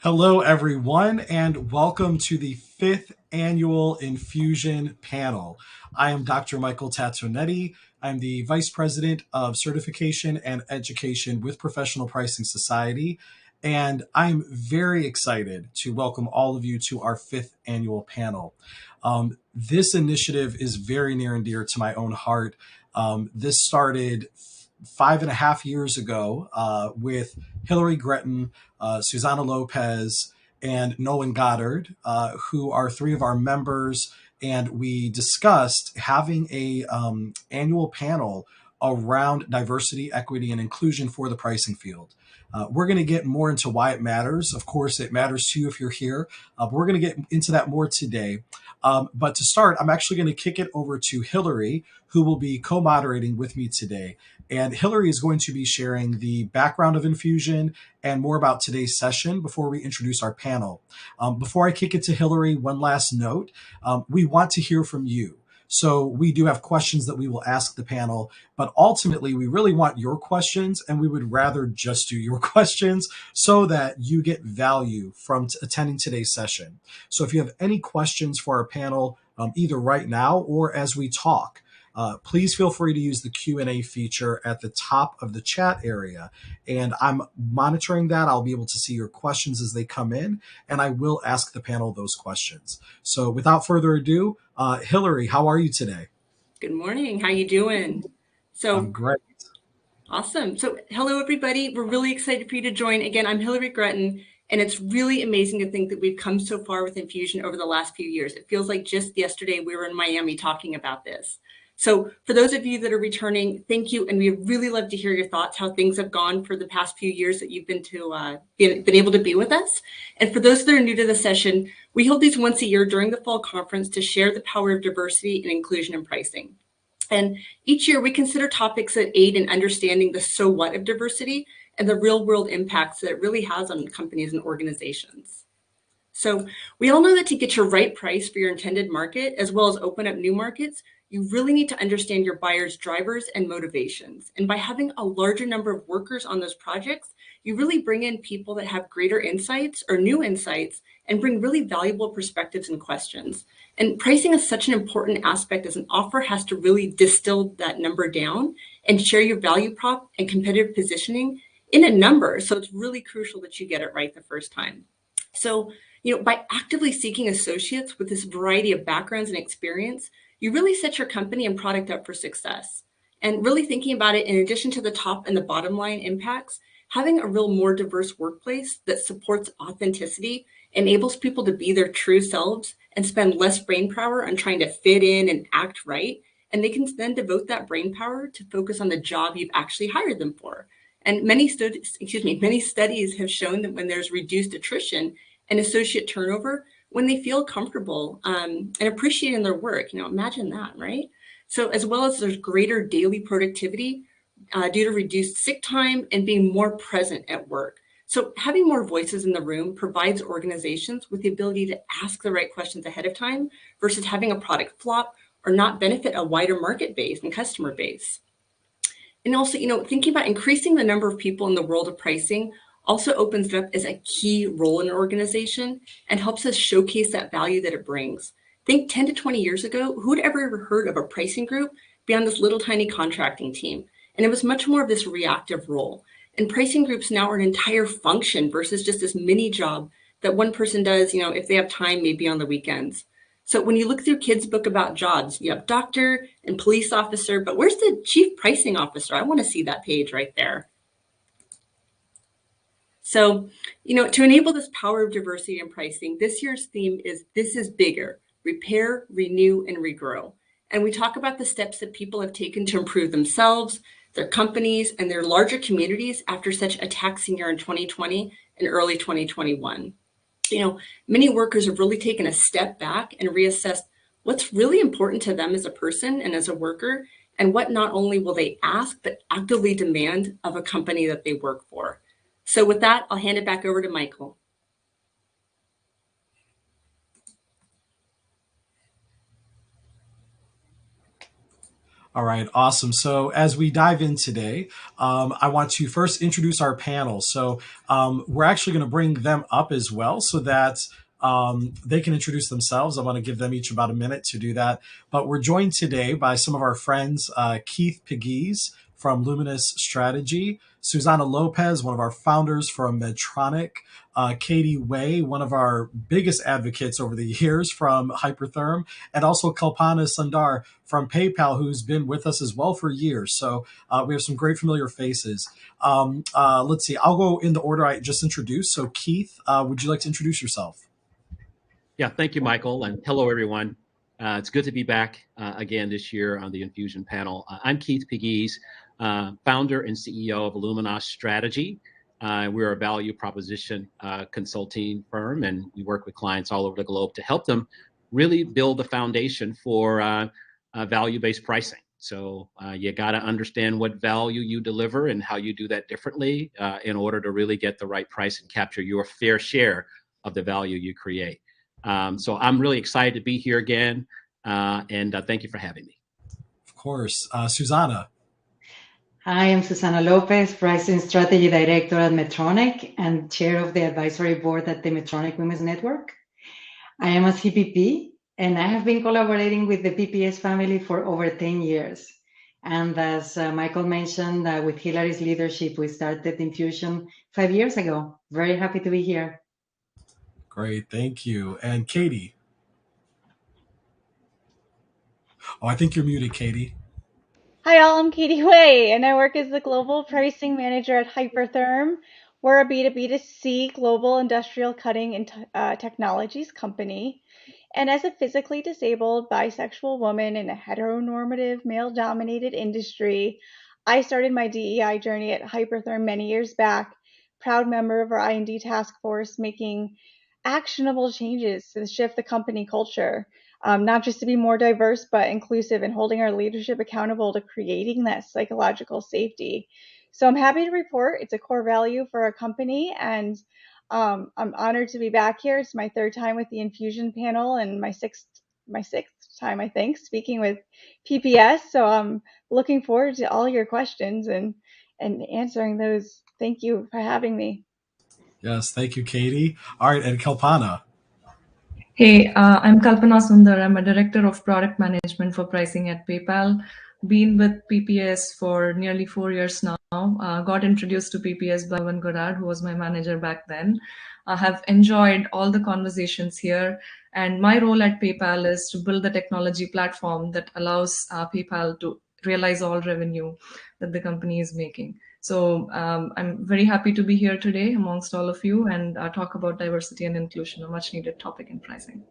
Hello, everyone, and welcome to the fifth annual Infusion panel. I am Dr. Michael Tatonetti. I'm the Vice President of Certification and Education with Professional Pricing Society, and I'm very excited to welcome all of you to our fifth annual panel. This initiative is very near and dear to my own heart. This started 5.5 years ago with Hillary Gretton, Susana Lopez, and Nolan Goddard, who are three of our members. And we discussed having a annual panel around diversity, equity, and inclusion for the pricing field. We're going to get more into why it matters. Of course, it matters to you if you're here, but we're going to get into that more today. But to start, I'm actually going to kick it over to Hillary, who will be co-moderating with me today. And Hillary is going to be sharing the background of Infusion and more about today's session before we introduce our panel. Before I kick it to Hillary, one last note. We want to hear from you. So we do have questions that we will ask the panel, but ultimately we really want your questions, and we would rather just do your questions so that you get value from attending today's session. So if you have any questions for our panel, either right now or as we talk, please feel free to use the Q&A feature at the top of the chat area. And I'm monitoring that. I'll be able to see your questions as they come in, and I will ask the panel those questions. So without further ado, Hillary, how are you today? Good morning. How you doing? I'm great. Awesome. So hello, everybody. We're really excited for you to join. Again, I'm Hillary Gretton, and it's really amazing to think that we've come so far with Infusion over the last few years. It feels like just yesterday we were in Miami talking about this. So for those of you that are returning, thank you. And we really love to hear your thoughts, how things have gone for the past few years that you've been able to be with us. And for those that are new to the session, we hold these once a year during the fall conference to share the power of diversity and inclusion in pricing. And each year we consider topics that aid in understanding the so what of diversity and the real world impacts that it really has on companies and organizations. So we all know that to get your right price for your intended market, as well as open up new markets, you really need to understand your buyer's drivers and motivations. And by having a larger number of workers on those projects, you really bring in people that have greater insights or new insights and bring really valuable perspectives and questions. And pricing is such an important aspect, as an offer has to really distill that number down and share your value prop and competitive positioning in a number. So it's really crucial that you get it right the first time. So, by actively seeking associates with this variety of backgrounds and experience, you really set your company and product up for success. And really thinking about it, in addition to the top and the bottom line impacts, having a real more diverse workplace that supports authenticity enables people to be their true selves and spend less brain power on trying to fit in and act right. And they can then devote that brain power to focus on the job you've actually hired them for. And many studies have shown that when there's reduced attrition and associate turnover, when they feel comfortable and appreciating their work, imagine that, right? So as well as there's greater daily productivity due to reduced sick time and being more present at work. So having more voices in the room provides organizations with the ability to ask the right questions ahead of time versus having a product flop or not benefit a wider market base and customer base. And also, thinking about increasing the number of people in the world of pricing also opens it up as a key role in an organization and helps us showcase that value that it brings. Think 10 to 20 years ago, who had ever heard of a pricing group beyond this little tiny contracting team? And it was much more of this reactive role. And pricing groups now are an entire function versus just this mini job that one person does, if they have time, maybe on the weekends. So when you look through kids' book about jobs, you have doctor and police officer, but where's the chief pricing officer? I want to see that page right there. So, to enable this power of diversity in pricing, this year's theme is This is Bigger: Repair, Renew, and Regrow. And we talk about the steps that people have taken to improve themselves, their companies, and their larger communities after such a taxing year in 2020 and early 2021. Many workers have really taken a step back and reassessed what's really important to them as a person and as a worker, and what not only will they ask, but actively demand of a company that they work for. So with that, I'll hand it back over to Michael. All right, awesome. So as we dive in today, I want to first introduce our panel. So we're actually going to bring them up as well so that they can introduce themselves. I want to give them each about a minute to do that. But we're joined today by some of our friends, Keith Pegues from Luminous Strategy, Susana Lopez, one of our founders from Medtronic, Katie Way, one of our biggest advocates over the years from Hypertherm, and also Kalpana Sundar from PayPal, who's been with us as well for years. So we have some great familiar faces. Let's see, I'll go in the order I just introduced. So Keith, would you like to introduce yourself? Yeah, thank you, Michael, and hello, everyone. It's good to be back again this year on the Infusion panel. I'm Keith Pegues, founder and CEO of Luminous Strategy. We're a value proposition consulting firm, and we work with clients all over the globe to help them really build the foundation for value-based pricing. So you got to understand what value you deliver and how you do that differently in order to really get the right price and capture your fair share of the value you create. So I'm really excited to be here again, and thank you for having me. Of course. Susana. Hi, I'm Susana Lopez, Pricing Strategy Director at Medtronic and Chair of the Advisory Board at the Medtronic Women's Network. I am a CPP, and I have been collaborating with the PPS family for over 10 years. And as Michael mentioned, with Hillary's leadership, we started Infusion 5 years ago. Very happy to be here. Great, thank you. And Katie. Oh, I think you're muted, Katie. Hi, all. I'm Katie Way, and I work as the Global Pricing Manager at Hypertherm. We're a B2B2C global industrial cutting and technologies company. And as a physically disabled bisexual woman in a heteronormative male-dominated industry, I started my DEI journey at Hypertherm many years back, proud member of our I&D task force, making actionable changes to shift the company culture. Not just to be more diverse, but inclusive and holding our leadership accountable to creating that psychological safety. So I'm happy to report it's a core value for our company, and I'm honored to be back here. It's my third time with the Infusion panel and my sixth time, I think, speaking with PPS. So I'm looking forward to all your questions and answering those. Thank you for having me. Yes, thank you, Katie. All right, and Kalpana. Hey, I'm Kalpana Sundar. I'm a director of product management for pricing at PayPal. Been with PPS for nearly 4 years now. Got introduced to PPS by Van Godard, who was my manager back then. I have enjoyed all the conversations here. And my role at PayPal is to build the technology platform that allows PayPal to realize all revenue that the company is making. So I'm very happy to be here today amongst all of you and talk about diversity and inclusion, a much needed topic in pricing.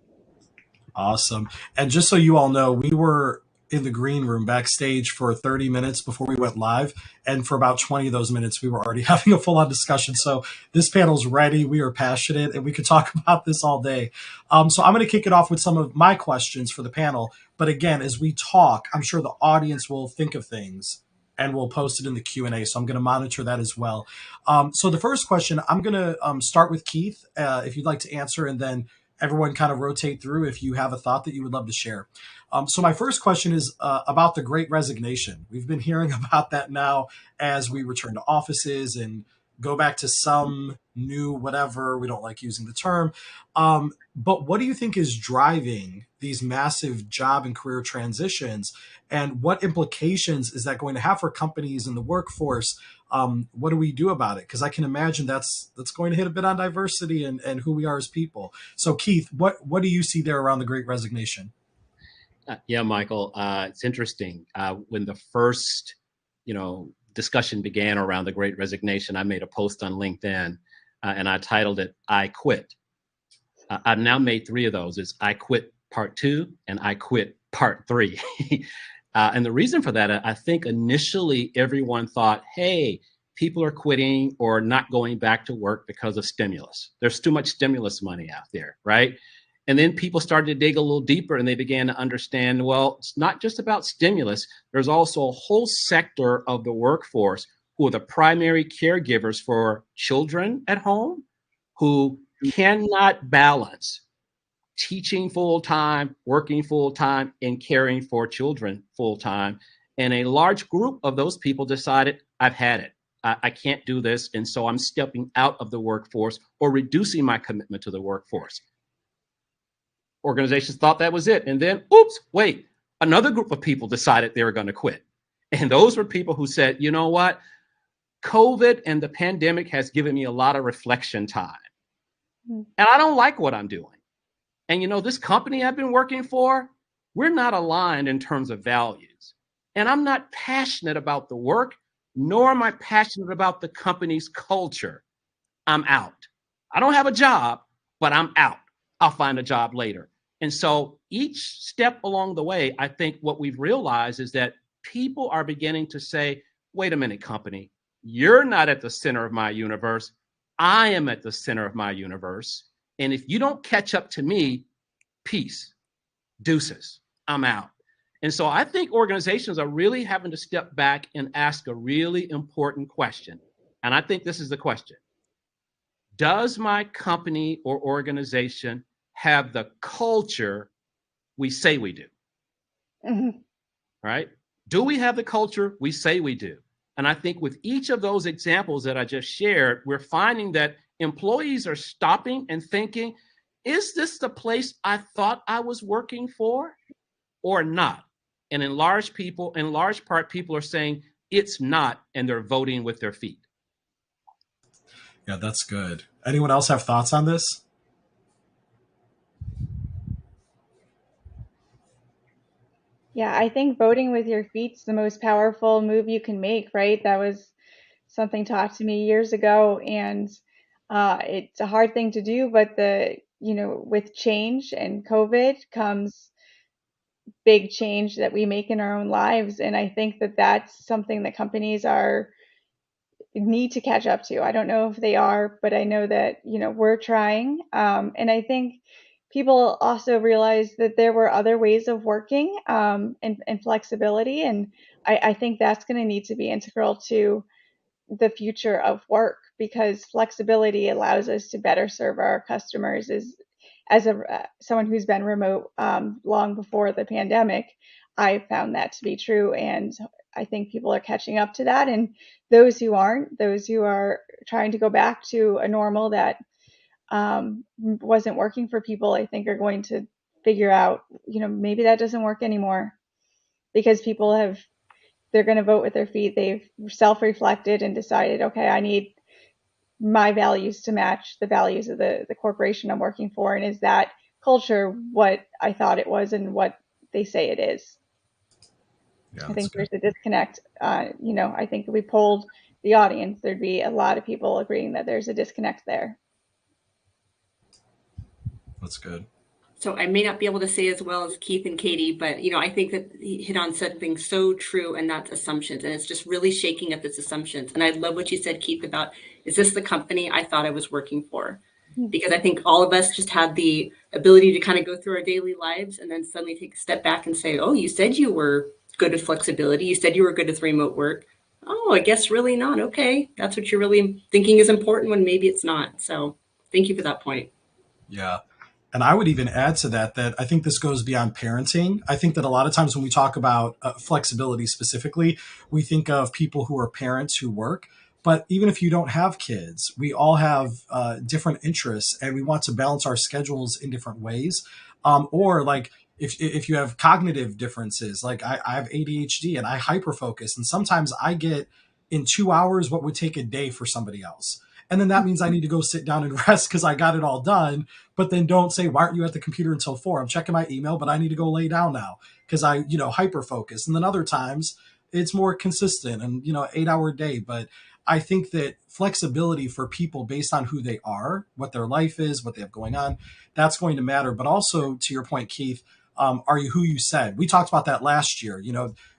Awesome. And just so you all know, we were in the green room backstage for 30 minutes before we went live. And for about 20 of those minutes, we were already having a full on discussion. So this panel's ready. We are passionate and we could talk about this all day. So I'm going to kick it off with some of my questions for the panel. But again, as we talk, I'm sure the audience will think of things and we'll post it in the Q&A. So I'm going to monitor that as well. So the first question, I'm going to start with Keith, if you'd like to answer, and then everyone kind of rotate through if you have a thought that you would love to share. So my first question is about the Great Resignation. We've been hearing about that now as we return to offices and go back to some new whatever. We don't like using the term. But what do you think is driving these massive job and career transitions? And what implications is that going to have for companies and the workforce? What do we do about it? Because I can imagine that's going to hit a bit on diversity and who we are as people. So Keith, what do you see there around the Great Resignation? Yeah, Michael, it's interesting. When the first, discussion began around the Great Resignation, I made a post on LinkedIn and I titled it, I Quit. I've now made 3 of those. It's I Quit Part 2 and I Quit Part 3. And the reason for that, I think initially everyone thought, hey, people are quitting or not going back to work because of stimulus. There's too much stimulus money out there, right? And then people started to dig a little deeper and they began to understand, well, it's not just about stimulus. There's also a whole sector of the workforce who are the primary caregivers for children at home who cannot balance teaching full-time, working full-time, and caring for children full-time. And a large group of those people decided, I've had it. I can't do this. And so I'm stepping out of the workforce or reducing my commitment to the workforce. Organizations thought that was it. And then, oops, wait, another group of people decided they were going to quit. And those were people who said, you know what? COVID and the pandemic has given me a lot of reflection time. And I don't like what I'm doing. And, you know, this company I've been working for, we're not aligned in terms of values. And I'm not passionate about the work, nor am I passionate about the company's culture. I'm out. I don't have a job, but I'm out. I'll find a job later. And so each step along the way, I think what we've realized is that people are beginning to say, wait a minute, company, you're not at the center of my universe. I am at the center of my universe. And if you don't catch up to me, peace, deuces, I'm out. And so I think organizations are really having to step back and ask a really important question. And I think this is the question. Does my company or organization have the culture we say we do? Right? Do we have the culture we say we do? And I think with each of those examples that I just shared, we're finding that employees are stopping and thinking, is this the place I thought I was working for or not? And in large part, people are saying it's not, and they're voting with their feet. Yeah, that's good. Anyone else have thoughts on this? Yeah, I think voting with your feet's the most powerful move you can make, right? That was something taught to me years ago, and it's a hard thing to do, but with change and COVID comes big change that we make in our own lives, and I think that that's something that companies need to catch up to. I don't know if they are, but I know that we're trying, and I think people also realize that there were other ways of working, and flexibility, and I think that's going to need to be integral to the future of work, because flexibility allows us to better serve our customers. As someone who's been remote long before the pandemic, I found that to be true, and I think people are catching up to that. And those who aren't, those who are trying to go back to a normal that wasn't working for people, I think are going to figure out, maybe that doesn't work anymore, because they're going to vote with their feet. They've self-reflected and decided, okay, I need my values to match the values of the corporation I'm working for. And is that culture what I thought it was and what they say it is? Yeah, I think good. there's a disconnect. I think if we polled the audience, there'd be a lot of people agreeing that there's a disconnect there. That's good. So I may not be able to say as well as Keith and Katie, but I think that he hit on something so true, and that's assumptions. And it's just really shaking up its assumptions. And I love what you said, Keith, about, is this the company I thought I was working for? Because I think all of us just had the ability to kind of go through our daily lives and then suddenly take a step back and say, oh, you said you were good with flexibility. You said you were good with remote work. Oh, I guess really not. Okay. That's what you're really thinking is important when maybe it's not. So thank you for that point. Yeah. And I would even add to that I think this goes beyond parenting. I think that a lot of times when we talk about flexibility specifically, we think of people who are parents who work. But even if you don't have kids, we all have different interests, and we want to balance our schedules in different ways. Or like if you have cognitive differences, like I have ADHD and I hyperfocus, and sometimes I get in 2 hours what would take a day for somebody else. And then that means I need to go sit down and rest because I got it all done. But then don't say, why aren't you at the computer until 4? I'm checking my email, but I need to go lay down now because I, hyper focus. And then other times it's more consistent and, 8-hour day. But I think that flexibility for people based on who they are, what their life is, what they have going on, that's going to matter. But also to your point, Keith, are you who you said? We talked about that last year,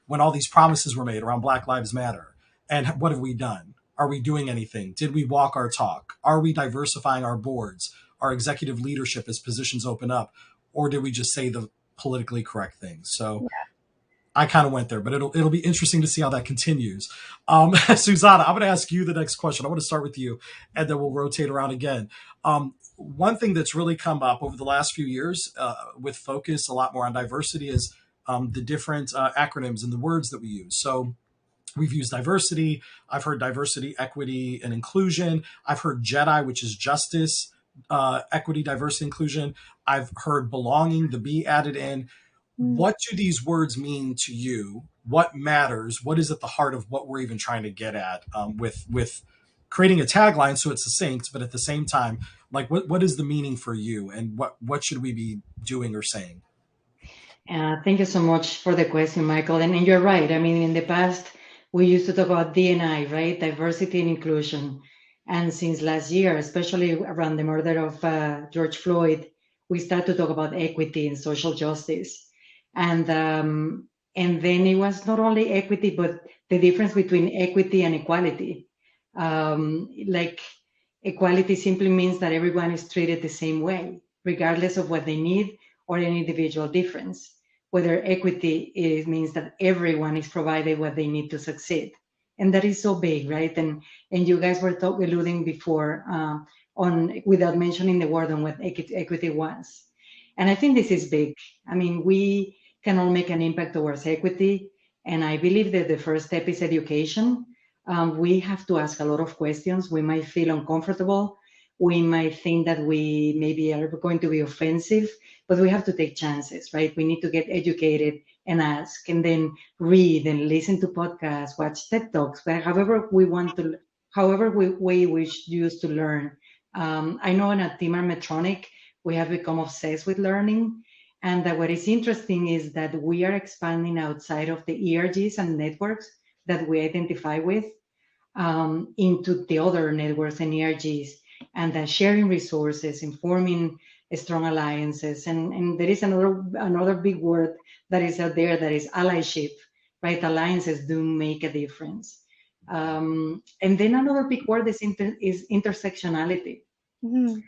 when all these promises were made around Black Lives Matter. And what have we done? Are we doing anything? Did we walk our talk? Are we diversifying our boards, our executive leadership as positions open up? Or did we just say the politically correct things? So I kind of went there, but it'll be interesting to see how that continues. Susana, I'm going to ask you the next question. I want to start with you, and then we'll rotate around again. One thing that's really come up over the last few years with focus a lot more on diversity is the different acronyms and the words that we use. So we've used diversity. I've heard diversity, equity, and inclusion. I've heard JEDI, which is justice, equity, diversity, inclusion. I've heard belonging, the B added in. What do these words mean to you? What matters? What is at the heart of what we're even trying to get at with creating a tagline so it's succinct, but at the same time, like what is the meaning for you, and what should we be doing or saying? Thank you so much for the question, Michael. And you're right. I mean, in the past, we used to talk about D&I, right? Diversity and inclusion. And since last year, especially around the murder of George Floyd, we start to talk about equity and social justice. And then it was not only equity, but the difference between equity and equality. Like equality simply means that everyone is treated the same way, regardless of what they need or any individual difference. Whether equity means that everyone is provided what they need to succeed. And that is so big, right? And you guys were alluding before on, without mentioning the word, on what equity was. And I think this is big. I mean, we can all make an impact towards equity. And I believe that the first step is education. We have to ask a lot of questions. We might feel uncomfortable. We might think that we maybe are going to be offensive, but we have to take chances, right? We need to get educated and ask, and then read and listen to podcasts, watch TED Talks, but however we want to, however we wish use to learn. I know in a team at Medtronic, we have become obsessed with learning. And that what is interesting is that we are expanding outside of the ERGs and networks that we identify with into the other networks and ERGs, and sharing resources, informing strong alliances. And there is another big word that is out there, that is allyship, right? Alliances do make a difference. And then another big word is intersectionality. Mm-hmm.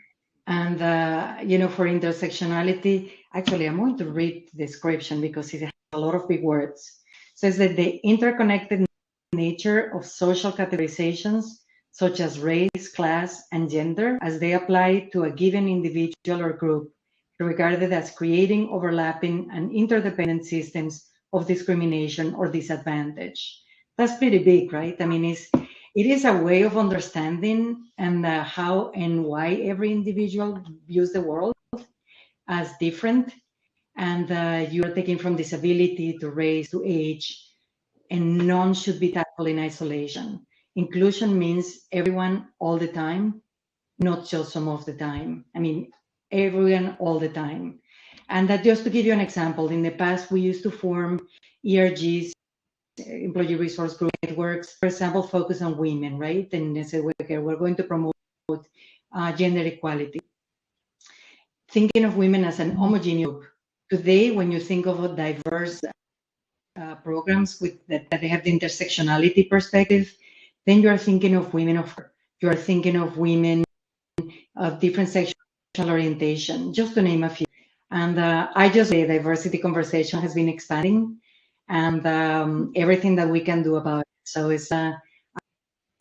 And, for intersectionality, actually, I'm going to read the description because it has a lot of big words. So it's that the interconnected nature of social categorizations such as race, class, and gender, as they apply to a given individual or group, regarded as creating overlapping and interdependent systems of discrimination or disadvantage. That's pretty big, right? I mean, it is a way of understanding and how and why every individual views the world as different. And you're taking from disability to race to age, and none should be tackled in isolation. Inclusion means everyone all the time, not just some of the time. I mean, everyone all the time. And that, just to give you an example, in the past, we used to form ERGs, employee resource group networks, for example, focus on women, right? And they say, okay, we're going to promote gender equality. Thinking of women as an homogeneous group. Today, when you think of a diverse programs that they have the intersectionality perspective, then you are thinking of women you are thinking of women of different sexual orientation, just to name a few. And I just say diversity conversation has been expanding, and everything that we can do about it. So I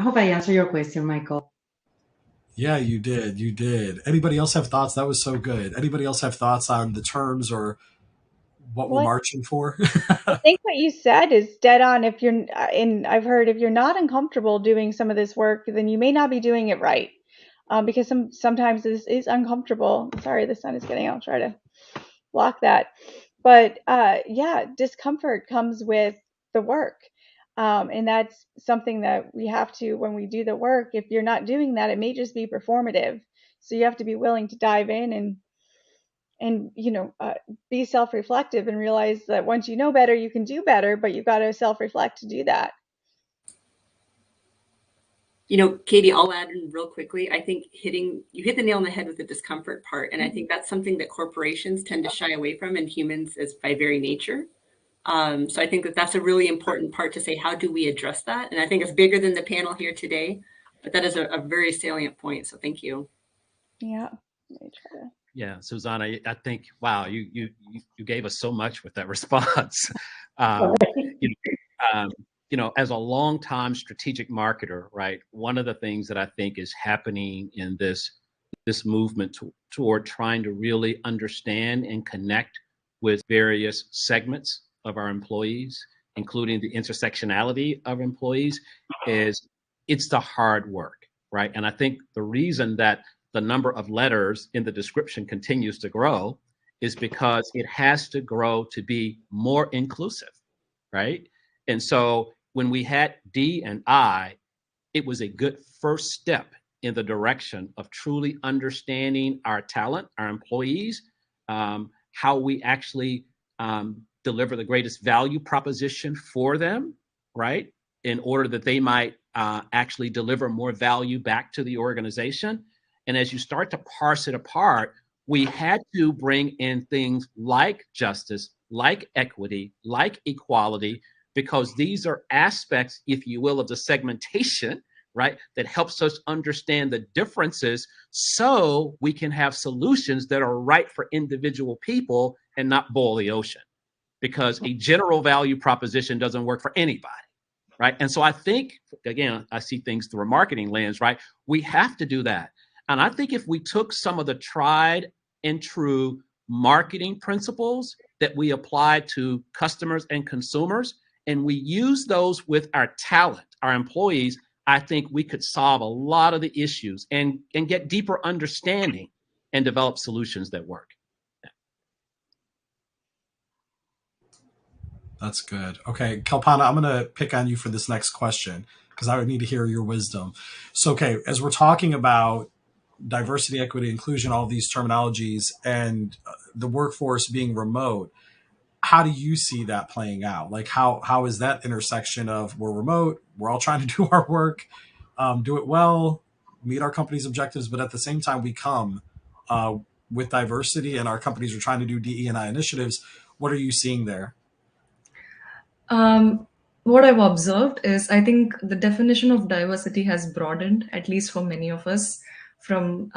hope I answered your question, Michael. Yeah, you did. You did. Anybody else have thoughts? That was so good. Anybody else have thoughts on the terms or what we're Well, marching for? I think what you said is dead on. If you're, and I've heard, if you're not uncomfortable doing some of this work, then you may not be doing it right, because sometimes this is uncomfortable. Sorry, the sun is getting out. I'll try to block that. But yeah, discomfort comes with the work. And that's something that we have to, when we do the work, if you're not doing that, it may just be performative. So you have to be willing to dive in and be self-reflective and realize that once you know better, you can do better, but you've got to self-reflect to do that. Katie, I'll add in real quickly. I think you hit the nail on the head with the discomfort part. And I think that's something that corporations tend to shy away from, and humans is by very nature. So I think that's a really important part to say, how do we address that? And I think it's bigger than the panel here today, but that is a very salient point. So thank you. Yeah. Let me try to... Yeah, Susana, I think, wow, you gave us so much with that response. As a long-time strategic marketer, right, one of the things that I think is happening in this movement toward trying to really understand and connect with various segments of our employees, including the intersectionality of employees, is it's the hard work, right? And I think the reason that the number of letters in the description continues to grow is because it has to grow to be more inclusive, right? And so when we had D and I, it was a good first step in the direction of truly understanding our talent, our employees, how we actually deliver the greatest value proposition for them, right? In order that they might actually deliver more value back to the organization. And as you start to parse it apart, we had to bring in things like justice, like equity, like equality, because these are aspects, if you will, of the segmentation, right, that helps us understand the differences so we can have solutions that are right for individual people and not boil the ocean. Because a general value proposition doesn't work for anybody, right? And so I think, again, I see things through a marketing lens, right? We have to do that. And I think if we took some of the tried and true marketing principles that we apply to customers and consumers, and we use those with our talent, our employees, I think we could solve a lot of the issues and get deeper understanding and develop solutions that work. That's good. Okay, Kalpana, I'm going to pick on you for this next question because I would need to hear your wisdom. So, okay, as we're talking about diversity, equity, inclusion, all these terminologies, and the workforce being remote, how do you see that playing out? Like, how is that intersection of we're remote, we're all trying to do our work, do it well, meet our company's objectives, but at the same time we come with diversity and our companies are trying to do DE&I initiatives. What are you seeing there? What I've observed is I think the definition of diversity has broadened, at least for many of us, from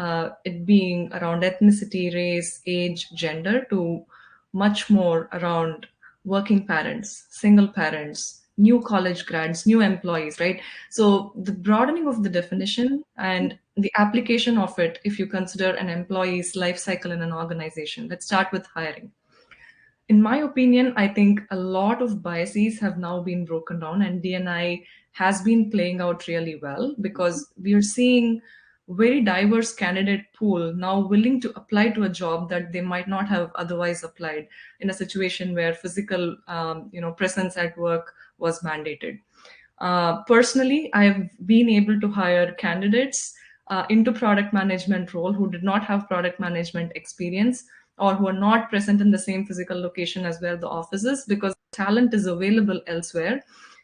it being around ethnicity, race, age, gender, to much more around working parents, single parents, new college grads, new employees, right? So the broadening of the definition and the application of it, if you consider an employee's life cycle in an organization. Let's start with hiring. In my opinion, I think a lot of biases have now been broken down, and D&I has been playing out really well because we are seeing very diverse candidate pool now willing to apply to a job that they might not have otherwise applied in a situation where physical presence at work was mandated. Personally, I've been able to hire candidates into product management role who did not have product management experience or who are not present in the same physical location as where the office is, because talent is available elsewhere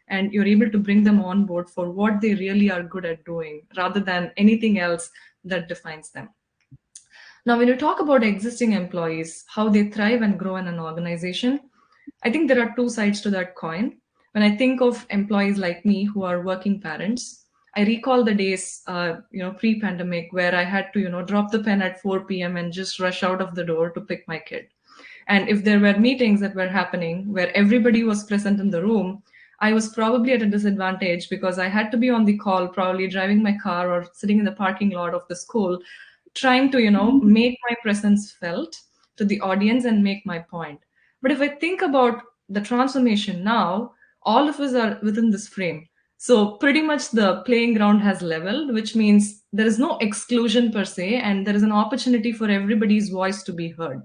and you're able to bring them on board for what they really are good at doing rather than anything else that defines them. Now, when you talk about existing employees, how they thrive and grow in an organization, I think there are two sides to that coin. When I think of employees like me who are working parents, I recall the days, pre-pandemic where I had to, drop the pen at 4 p.m. and just rush out of the door to pick my kid. And if there were meetings that were happening where everybody was present in the room, I was probably at a disadvantage because I had to be on the call, probably driving my car or sitting in the parking lot of the school, trying to, make my presence felt to the audience and make my point. But if I think about the transformation now, all of us are within this frame. So pretty much the playing ground has leveled, which means there is no exclusion per se, and there is an opportunity for everybody's voice to be heard.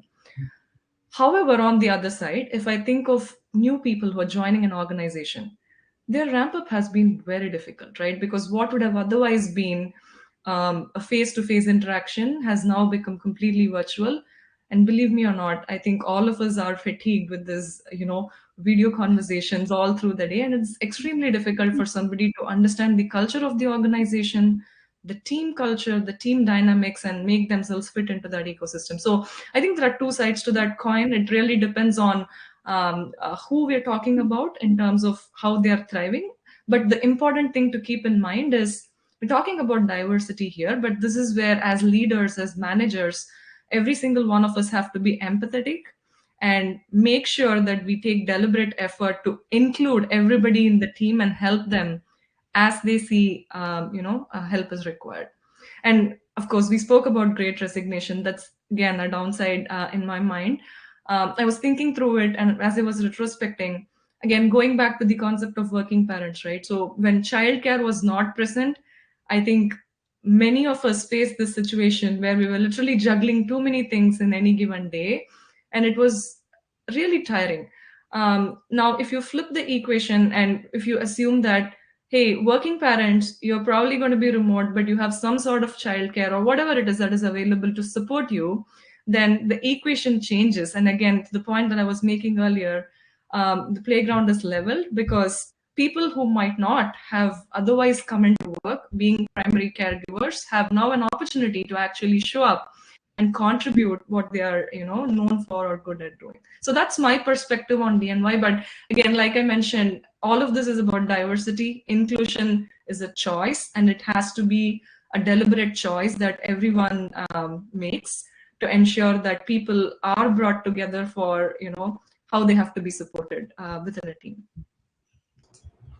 However, on the other side, if I think of new people who are joining an organization, their ramp up has been very difficult, right? Because what would have otherwise been a face-to-face interaction has now become completely virtual. And believe me or not, I think all of us are fatigued with this, video conversations all through the day. And it's extremely difficult for somebody to understand the culture of the organization, the team culture, the team dynamics, and make themselves fit into that ecosystem. So I think there are two sides to that coin. It really depends on who we're talking about in terms of how they are thriving. But the important thing to keep in mind is we're talking about diversity here, but this is where, as leaders, as managers, every single one of us have to be empathetic and make sure that we take deliberate effort to include everybody in the team and help them as they see, help is required. And of course, we spoke about great resignation. That's again a downside in my mind. I was thinking through it, and as I was retrospecting, again, going back to the concept of working parents, right? So when childcare was not present, I think many of us faced this situation where we were literally juggling too many things in any given day, and it was really tiring. Now, if you flip the equation and if you assume that, hey, working parents, you're probably going to be remote, but you have some sort of childcare or whatever it is that is available to support you, then the equation changes. And again, to the point that I was making earlier, the playground is leveled because people who might not have otherwise come into work, being primary caregivers, have now an opportunity to actually show up and contribute what they are, known for or good at doing. So that's my perspective on DNY. But again, like I mentioned, all of this is about diversity. Inclusion is a choice, and it has to be a deliberate choice that everyone makes to ensure that people are brought together for, how they have to be supported within a team.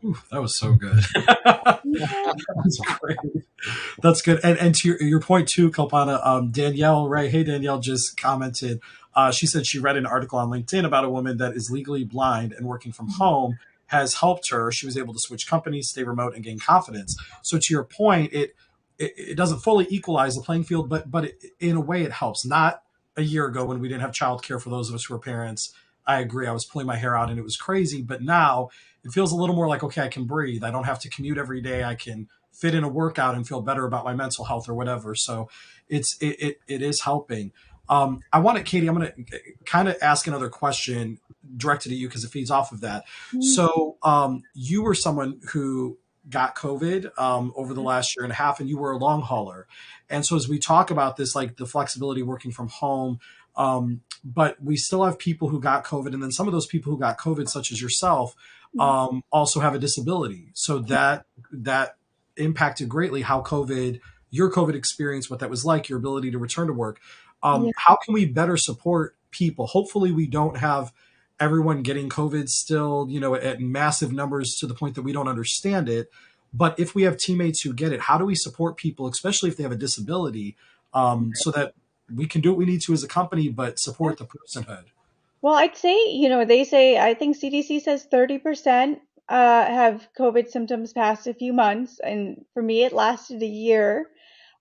Ooh, that was so good. That's great. That's good. And to your point too, Kalpana, Danielle, right? Hey, Danielle just commented. She said she read an article on LinkedIn about a woman that is legally blind and working from home has helped her. She was able to switch companies, stay remote, and gain confidence. So to your point, it doesn't fully equalize the playing field, but in a way it helps. Not a year ago when we didn't have childcare for those of us who were parents. I agree. I was pulling my hair out and it was crazy. But now it feels a little more like, okay, I can breathe. I don't have to commute every day. I can fit in a workout and feel better about my mental health or whatever. So it is helping. I want to, Katie, I'm going to kind of ask another question directed at you because it feeds off of that. So you were someone who got COVID over the last year and a half, and you were a long hauler. And so as we talk about this, like the flexibility working from home, but we still have people who got COVID. And then some of those people who got COVID, such as yourself, also have a disability. So that impacted greatly how your COVID experience, what that was like, your ability to return to work. How can we better support people? Hopefully we don't have everyone getting COVID still, at massive numbers to the point that we don't understand it. But if we have teammates who get it, how do we support people, especially if they have a disability, so that we can do what we need to as a company, but support the personhood? Well, I'd say, they say, I think CDC says 30% have COVID symptoms past a few months. And for me, it lasted a year.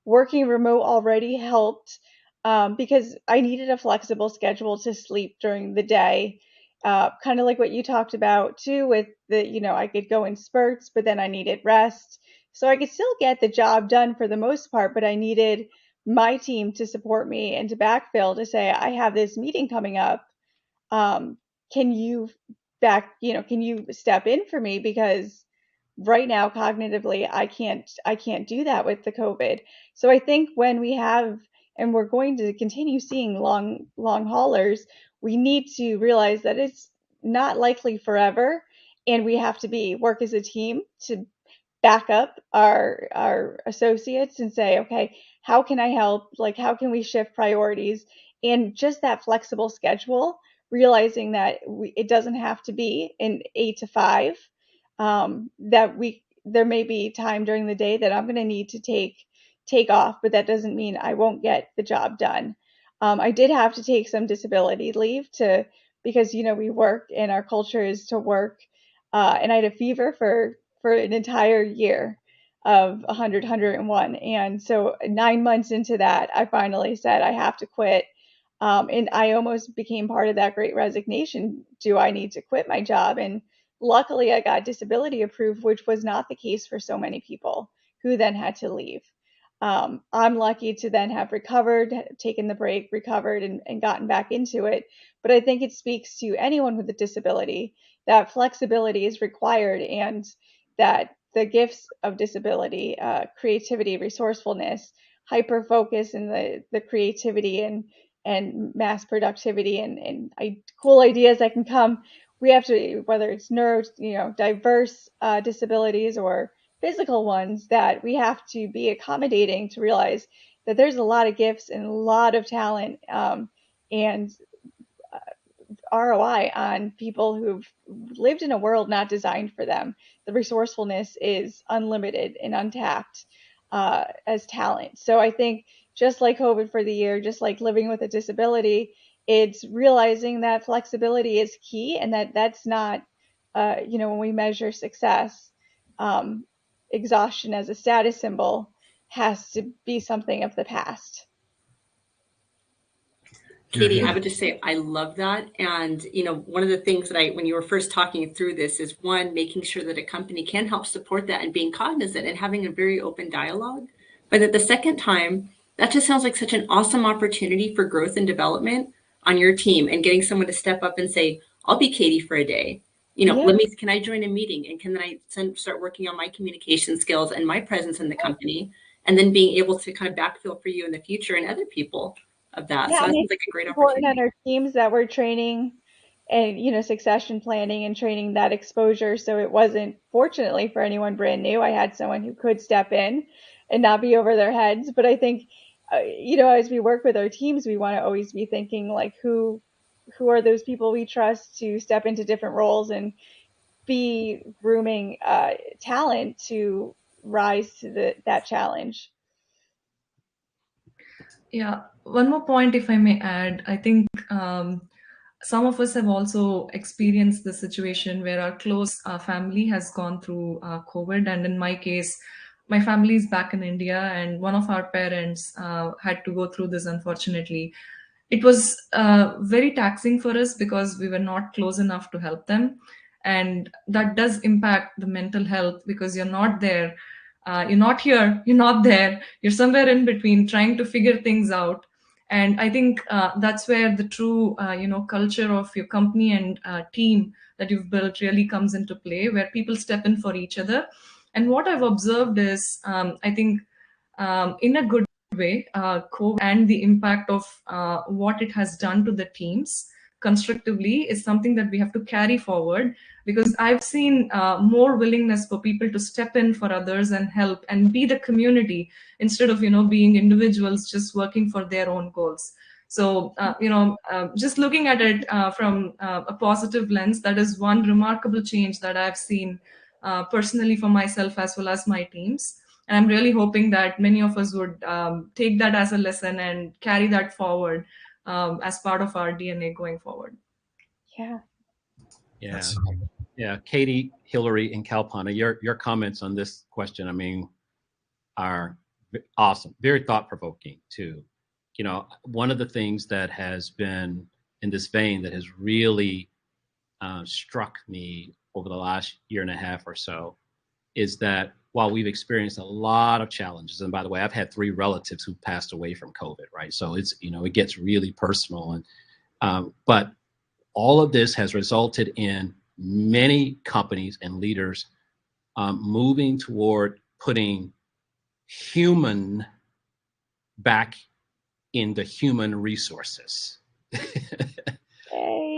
Working remote already helped because I needed a flexible schedule to sleep during the day. Kind of like what you talked about too, with I could go in spurts, but then I needed rest. So I could still get the job done for the most part, but I needed my team to support me and to backfill to say, I have this meeting coming up. um, can you can you step in for me? Because right now, cognitively, I can't do that with the COVID. So I think when we have, and we're going to continue seeing long haulers, we need to realize that it's not likely forever. And we have to work as a team to back up our associates and say, okay, how can I help? Like, how can we shift priorities? And just that flexible schedule, realizing that it doesn't have to be an 8 to 5. There may be time during the day that I'm going to need to take off, but that doesn't mean I won't get the job done. I did have to take some disability leave because we work and our culture is to work. And I had a fever for an entire year of 100, 101. And so 9 months into that, I finally said, I have to quit. And I almost became part of that great resignation. Do I need to quit my job? And luckily, I got disability approved, which was not the case for so many people who then had to leave. I'm lucky to then have recovered, taken the break, recovered, and gotten back into it. But I think it speaks to anyone with a disability that flexibility is required, and that the gifts of disability, creativity, resourcefulness, hyper focus, and the creativity and mass productivity and cool ideas that can come. We have to, whether it's diverse disabilities or physical ones, that we have to be accommodating to realize that there's a lot of gifts and a lot of talent, and ROI on people who've lived in a world not designed for them. The resourcefulness is unlimited and untapped as talent. So I think just like COVID for the year, just like living with a disability, it's realizing that flexibility is key, and that's not, when we measure success, exhaustion as a status symbol has to be something of the past. Katie, I would just say I love that. And, one of the things that when you were first talking through this is one, making sure that a company can help support that and being cognizant and having a very open dialogue. But at the second time, that just sounds like such an awesome opportunity for growth and development on your team and getting someone to step up and say, I'll be Katie for a day. Yeah. Can I join a meeting and can I start working on my communication skills and my presence in the company, and then being able to kind of backfill for you in the future and other people of that. Yeah, So that and seems it's like a great important opportunity. on our teams that we're training and, succession planning and training that exposure. So it wasn't, fortunately for anyone brand new, I had someone who could step in and not be over their heads. But I think, as we work with our teams, we want to always be thinking like, who are those people we trust to step into different roles and be grooming talent to rise to that challenge. Yeah, one more point, if I may add. I think some of us have also experienced the situation where our close family has gone through COVID. And in my case, my family is back in India, and one of our parents had to go through this, unfortunately. It was very taxing for us because we were not close enough to help them. And that does impact the mental health because you're not there. You're not here, you're not there, you're somewhere in between trying to figure things out. And I think that's where the true culture of your company and team that you've built really comes into play, where people step in for each other. And what I've observed is, I think in a good way, COVID and the impact of what it has done to the teams constructively is something that we have to carry forward, because I've seen more willingness for people to step in for others and help and be the community instead of being individuals just working for their own goals. So just looking at it from a positive lens, that is one remarkable change that I've seen personally for myself as well as my teams. And I'm really hoping that many of us would take that as a lesson and carry that forward as part of our DNA going forward. Yeah. Yeah. Yeah. Katie, Hillary, and Kalpana, your comments on this question, are awesome. Very thought-provoking too. One of the things that has been in this vein that has really struck me over the last year and a half or so is that while we've experienced a lot of challenges, and by the way, I've had 3 relatives who passed away from COVID, right? So it's, it gets really personal. And but all of this has resulted in many companies and leaders moving toward putting human back in the human resources,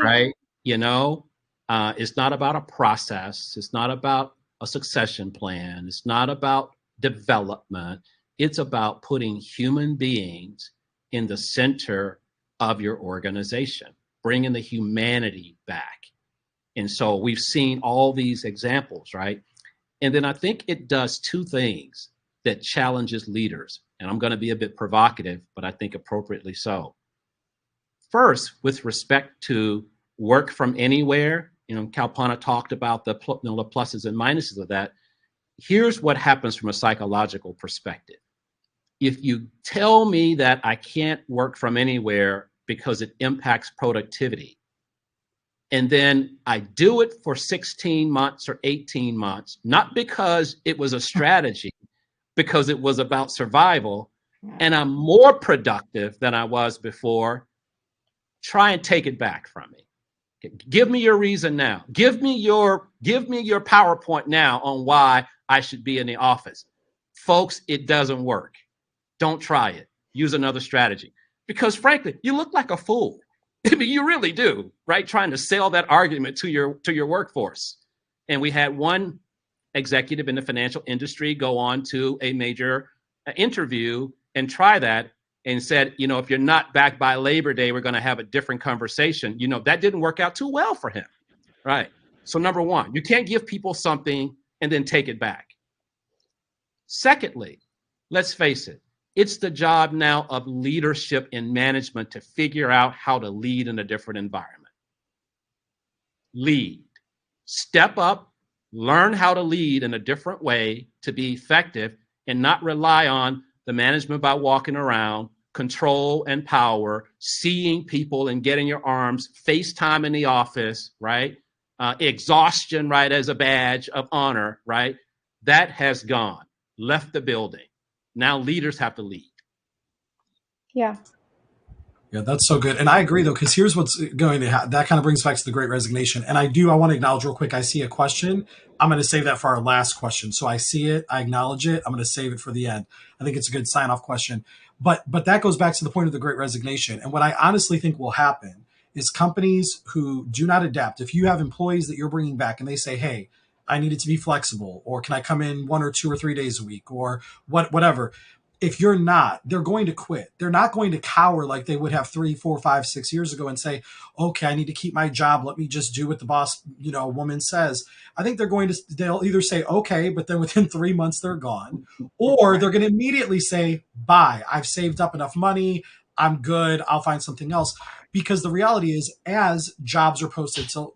right? It's not about a process. It's not about a succession plan. It's not about development. It's about putting human beings in the center of your organization, bringing the humanity back. And so we've seen all these examples, right? And then I think it does 2 things that challenges leaders. And I'm going to be a bit provocative, but I think appropriately so. First, with respect to work from anywhere, Kalpana talked about the pluses and minuses of that. Here's what happens from a psychological perspective. If you tell me that I can't work from anywhere because it impacts productivity, and then I do it for 16 months or 18 months, not because it was a strategy, because it was about survival, and I'm more productive than I was before, try and take it back from me. Give me your reason now. Give me your PowerPoint now on why I should be in the office. Folks, it doesn't work. Don't try it. Use another strategy. Because frankly, you look like a fool. You really do, right? Trying to sell that argument to your workforce. And we had one executive in the financial industry go on to a major interview and try that and said, if you're not back by Labor Day, we're going to have a different conversation. That didn't work out too well for him, right? So number one, you can't give people something and then take it back. Secondly, let's face it, It's the job now of leadership and management to figure out how to lead in a different environment. Lead. Step up, learn how to lead in a different way to be effective and not rely on the management by walking around, control and power, seeing people and getting your arms, FaceTime in the office, right? Exhaustion, right, as a badge of honor, right? That has gone, left the building. Now leaders have to lead. Yeah. Yeah, that's so good. And I agree, though, because here's what's going to happen. That kind of brings back to the Great Resignation. And I want to acknowledge real quick, I see a question. I'm going to save that for our last question. So I see it, I acknowledge it. I'm going to save it for the end. I think it's a good sign-off question. But that goes back to the point of the Great Resignation. And what I honestly think will happen is companies who do not adapt, if you have employees that you're bringing back and they say, hey, I need it to be flexible, or can I come in 1 or 2 or 3 days a week, or whatever. If you're not, they're going to quit. They're not going to cower like they would have 3, 4, 5, 6 years ago and say, okay, I need to keep my job. Let me just do what the boss, woman says. I think they'll either say, okay, but then within 3 months they're gone, or they're going to immediately say, bye, I've saved up enough money. I'm good. I'll find something else. Because the reality is, as jobs are posted to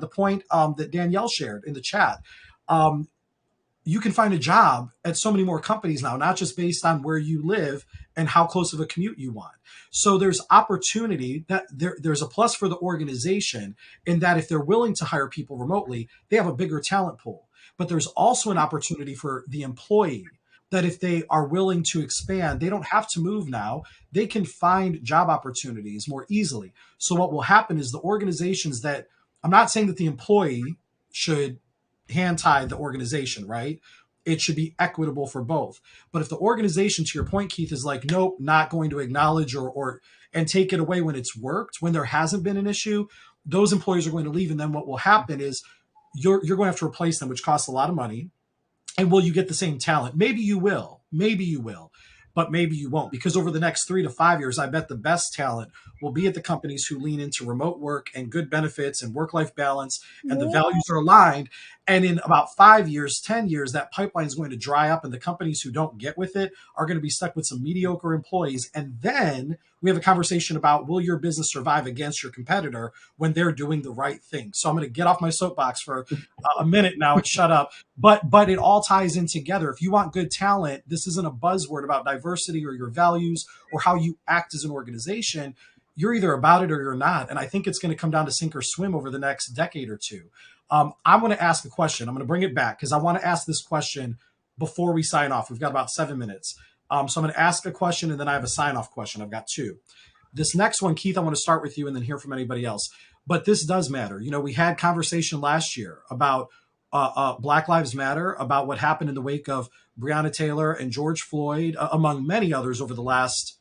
the point that Danielle shared in the chat, you can find a job at so many more companies now, not just based on where you live and how close of a commute you want. So there's opportunity that there's a plus for the organization in that if they're willing to hire people remotely, they have a bigger talent pool. But there's also an opportunity for the employee that if they are willing to expand, they don't have to move now. They can find job opportunities more easily. So what will happen is the organizations that, I'm not saying that the employee should hand tie the organization, right? It should be equitable for both. But if the organization, to your point, Keith, is like, nope, not going to acknowledge or and take it away when it's worked, when there hasn't been an issue, those employees are going to leave. And then what will happen is you're going to have to replace them, which costs a lot of money. And will you get the same talent? Maybe you will. But maybe you won't, because over the next 3 to 5 years, I bet the best talent will be at the companies who lean into remote work and good benefits and work-life balance, and the values are aligned. And in about 5 years, 10 years, that pipeline is going to dry up, and the companies who don't get with it are going to be stuck with some mediocre employees. And then we have a conversation about, will your business survive against your competitor when they're doing the right thing? So I'm going to get off my soapbox for a minute now and shut up. But it all ties in together. If you want good talent, this isn't a buzzword about diversity or your values or how you act as an organization. You're either about it or you're not. And I think it's going to come down to sink or swim over the next decade or two. I'm going to ask a question. I'm going to bring it back because I want to ask this question before we sign off. We've got about 7 minutes. So I'm going to ask a question and then I have a sign-off question. I've got 2. This next one, Keith, I want to start with you and then hear from anybody else. But this does matter. We had conversation last year about Black Lives Matter, about what happened in the wake of Breonna Taylor and George Floyd, among many others over the last,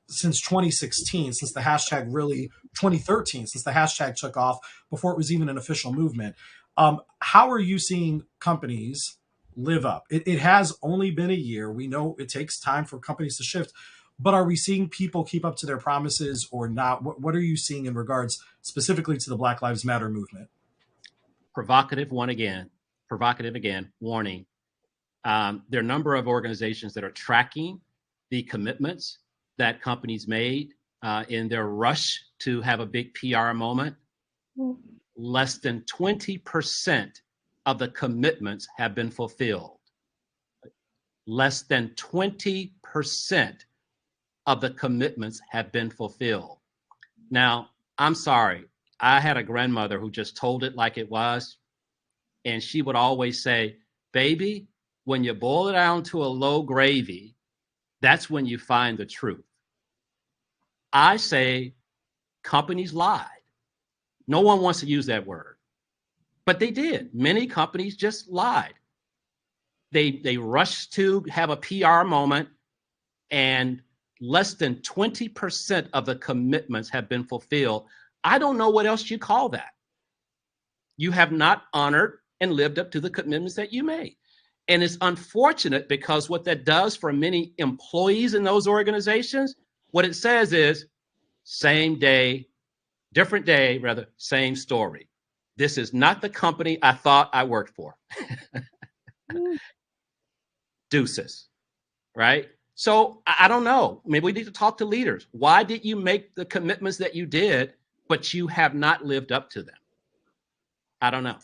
since 2016, since the hashtag 2013, since the hashtag took off, before it was even an official movement. How are you seeing companies live up? It has only been a year. We know it takes time for companies to shift, but are we seeing people keep up to their promises or not? What are you seeing in regards specifically to the Black Lives Matter movement? Provocative again, warning. There are a number of organizations that are tracking the commitments that companies made in their rush to have a big PR moment. Less than 20% of the commitments have been fulfilled. Less than 20% of the commitments have been fulfilled. Now, I'm sorry. I had a grandmother who just told it like it was. And she would always say, baby, when you boil it down to a low gravy, that's when you find the truth. I say companies lied. No one wants to use that word, but they did. Many companies just lied. They rushed to have a PR moment, and less than 20% of the commitments have been fulfilled. I don't know what else you call that. You have not honored and lived up to the commitments that you made. And it's unfortunate because what that does for many employees in those organizations, what it says is same day, different day, rather, same story. This is not the company I thought I worked for. Deuces, right? So I don't know. Maybe we need to talk to leaders. Why did you make the commitments that you did, but you have not lived up to them? I don't know.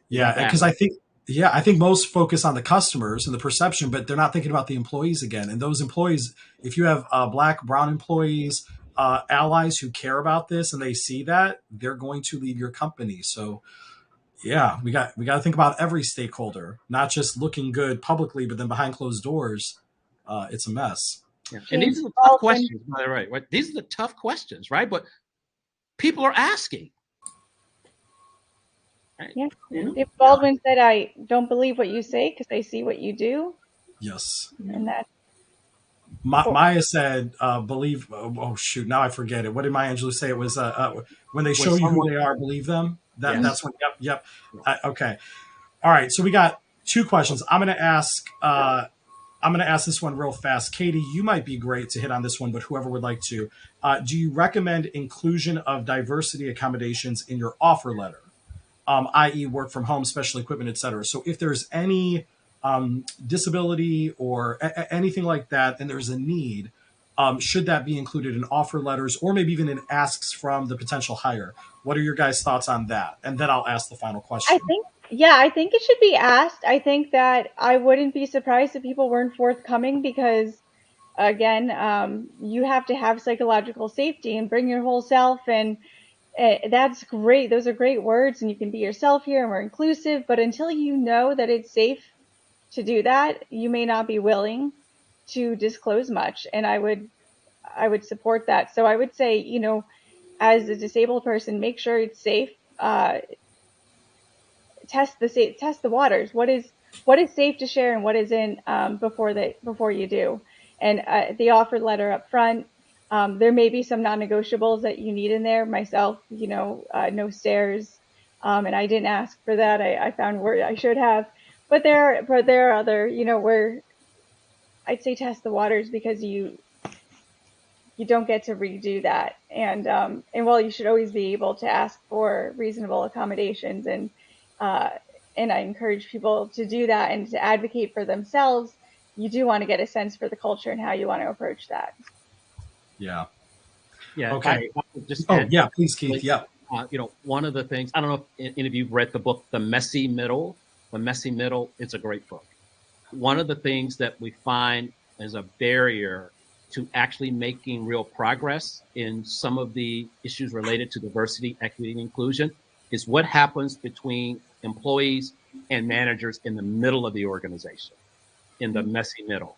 Yeah, because I think most focus on the customers and the perception, but they're not thinking about the employees again. And those employees, if you have Black, Brown employees, allies who care about this and they see that, they're going to leave your company. So yeah, we got to think about every stakeholder, not just looking good publicly, but then behind closed doors, it's a mess. Yeah. And these are the tough questions, by the way, right? These are the tough questions, right? But people are asking. Right? Yeah. If Baldwin said, "I don't believe what you say because I see what you do." Yes. And that. Maya said, "Believe." Oh shoot! Now I forget it. What did Maya Angelou say? It was when they show you who they are, believe them. That's when. Yep. Okay. All right. So we got two questions. I'm going to ask this one real fast. Katie, you might be great to hit on this one, but whoever would like to. Do you recommend inclusion of diversity accommodations in your offer letter, i.e. work from home, special equipment, et cetera? So if there's any disability or anything like that, and there's a need, should that be included in offer letters or maybe even in asks from the potential hire? What are your guys' thoughts on that? And then I'll ask the final question. I think it should be asked. I think that I wouldn't be surprised if people weren't forthcoming because, again, you have to have psychological safety and bring your whole self. And that's great. Those are great words. And you can be yourself here and we're inclusive. But until you know that it's safe to do that, you may not be willing to disclose much. And I would support that. So I would say, as a disabled person, make sure it's safe. Test the waters. What is safe to share and what isn't before you do. And the offer letter up front, there may be some non-negotiables that you need in there. Myself, no stairs, and I didn't ask for that. I found where I should have, but there are other, where I'd say test the waters because you don't get to redo that. And while you should always be able to ask for reasonable accommodations and I encourage people to do that and to advocate for themselves, you do want to get a sense for the culture and how you want to approach that. Yeah. Yeah. Okay. Please, Keith. Yeah. One of the things, I don't know if any of you've read the book, The Messy Middle. The Messy Middle, it's a great book. One of the things that we find as a barrier to actually making real progress in some of the issues related to diversity, equity, and inclusion is what happens between employees and managers in the middle of the organization, in the messy middle.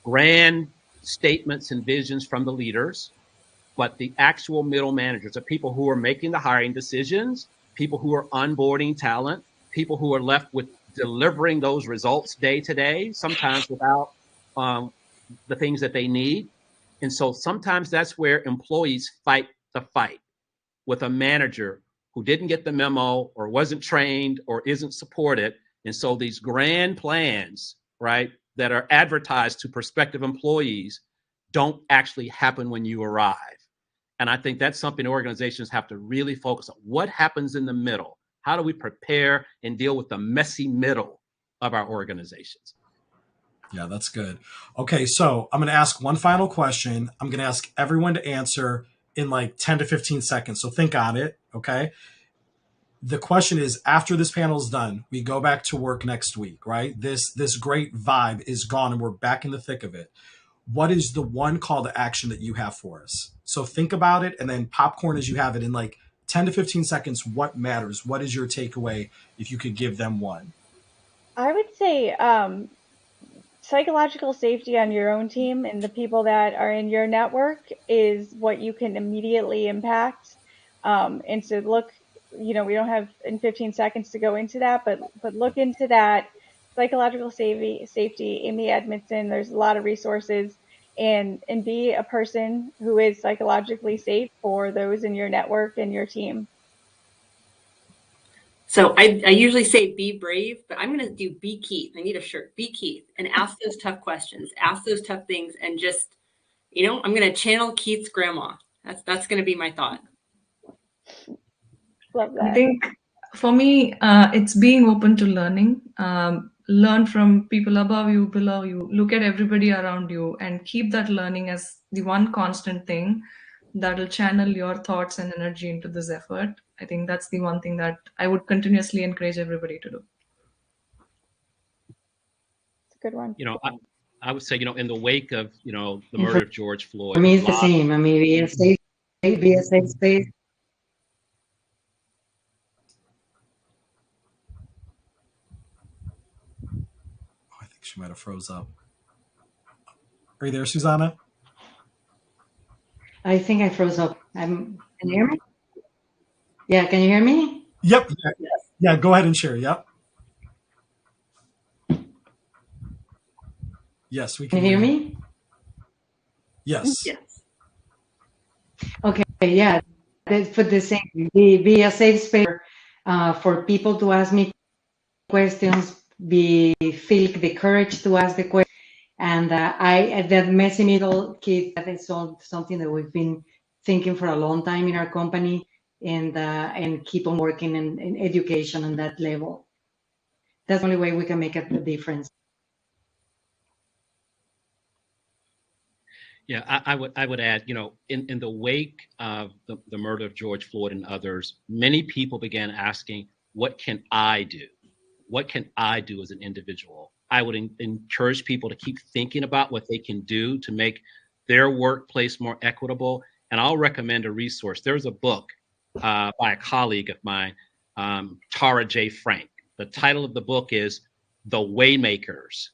Grand statements and visions from the leaders, but the actual middle managers, the people who are making the hiring decisions, people who are onboarding talent, people who are left with delivering those results day to day, sometimes without the things that they need. And so sometimes that's where employees fight the fight with a manager who didn't get the memo or wasn't trained or isn't supported. And so these grand plans, right, that are advertised to prospective employees don't actually happen when you arrive. And I think that's something organizations have to really focus on. What happens in the middle? How do we prepare and deal with the messy middle of our organizations? Yeah, that's good. Okay, so I'm going to ask one final question. I'm going to ask everyone to answer in like 10 to 15 seconds. So think on it, okay? The question is, after this panel is done, we go back to work next week, right? This great vibe is gone and we're back in the thick of it. What is the one call to action that you have for us? So think about it and then popcorn as you have it in like 10 to 15 seconds. What matters? What is your takeaway if you could give them one? I would say psychological safety on your own team and the people that are in your network is what you can immediately impact. And so look, we don't have in 15 seconds to go into that, but look into that psychological safety. Amy Edmondson, there's a lot of resources, and be a person who is psychologically safe for those in your network and your team. So I usually say be brave, but I'm going to do be Keith. I need a shirt. Be Keith and ask those tough questions, ask those tough things, and just, I'm going to channel Keith's grandma. That's going to be my thought. Love that. I think for me, it's being open to learning. learn from people above you, below you, look at everybody around you, and keep that learning as the one constant thing that'll channel your thoughts and energy into this effort. I think that's the one thing that I would continuously encourage everybody to do. It's a good one. I would say, in the wake of, the murder of George Floyd. For me, it's the same. I mean, be a safe space. I think she might have froze up. Are you there, Susana? I think I froze up. Can you hear me? Yeah, can you hear me? Yep. Yeah, go ahead and share. Yep. Yes, we can hear me. Yes. Yes. Okay, yeah. For the same, be a safe space for people to ask me questions, feel the courage to ask the question. And that messy middle kid, that is something that we've been thinking for a long time in our company, and keep on working in education on that level. That's the only way we can make a difference. Yeah, I would add, in the wake of the murder of George Floyd and others, many people began asking, what can I do? What can I do as an individual? I would encourage people to keep thinking about what they can do to make their workplace more equitable. And I'll recommend a resource. There's a book by a colleague of mine, Tara J. Frank. The title of the book is The Waymakers: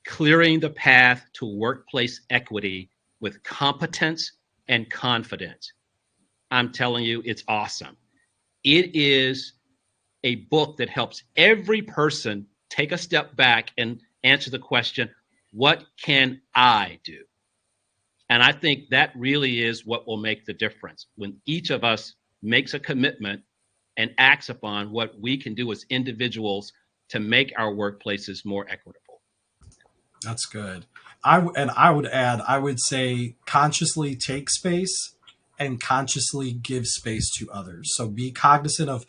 Clearing the Path to Workplace Equity with Competence and Confidence. I'm telling you, it's awesome. It is a book that helps every person take a step back and answer the question, what can I do? And I think that really is what will make the difference. When each of us makes a commitment and acts upon what we can do as individuals to make our workplaces more equitable. That's good. I would add, I would say consciously take space and consciously give space to others. So be cognizant of,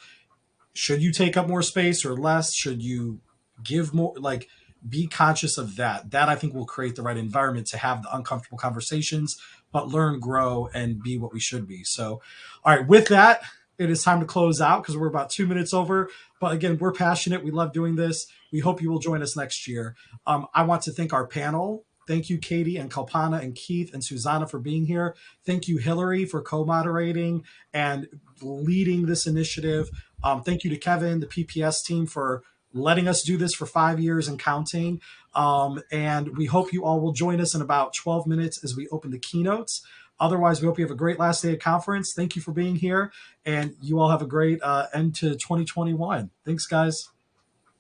should you take up more space or less? Should you give more? Like, be conscious of that. That, I think, will create the right environment to have the uncomfortable conversations, but learn, grow, and be what we should be. So, all right, with that, it is time to close out because we're about 2 minutes over. But again, we're passionate. We love doing this. We hope you will join us next year. I want to thank our panel. Thank you, Katie and Kalpana and Keith and Susana, for being here. Thank you, Hillary, for co-moderating and leading this initiative. Thank you to Kevin, the PPS team, for letting us do this for 5 years and counting. And we hope you all will join us in about 12 minutes as we open the keynotes. Otherwise, we hope you have a great last day of conference. Thank you for being here. And you all have a great end to 2021. Thanks, guys.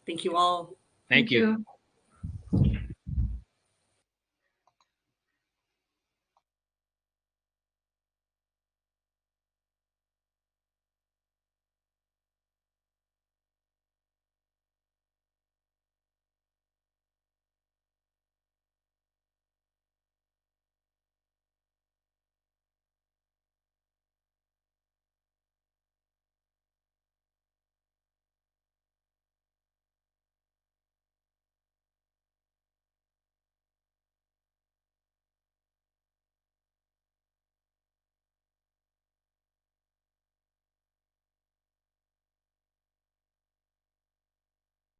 Thank you all. Thank you.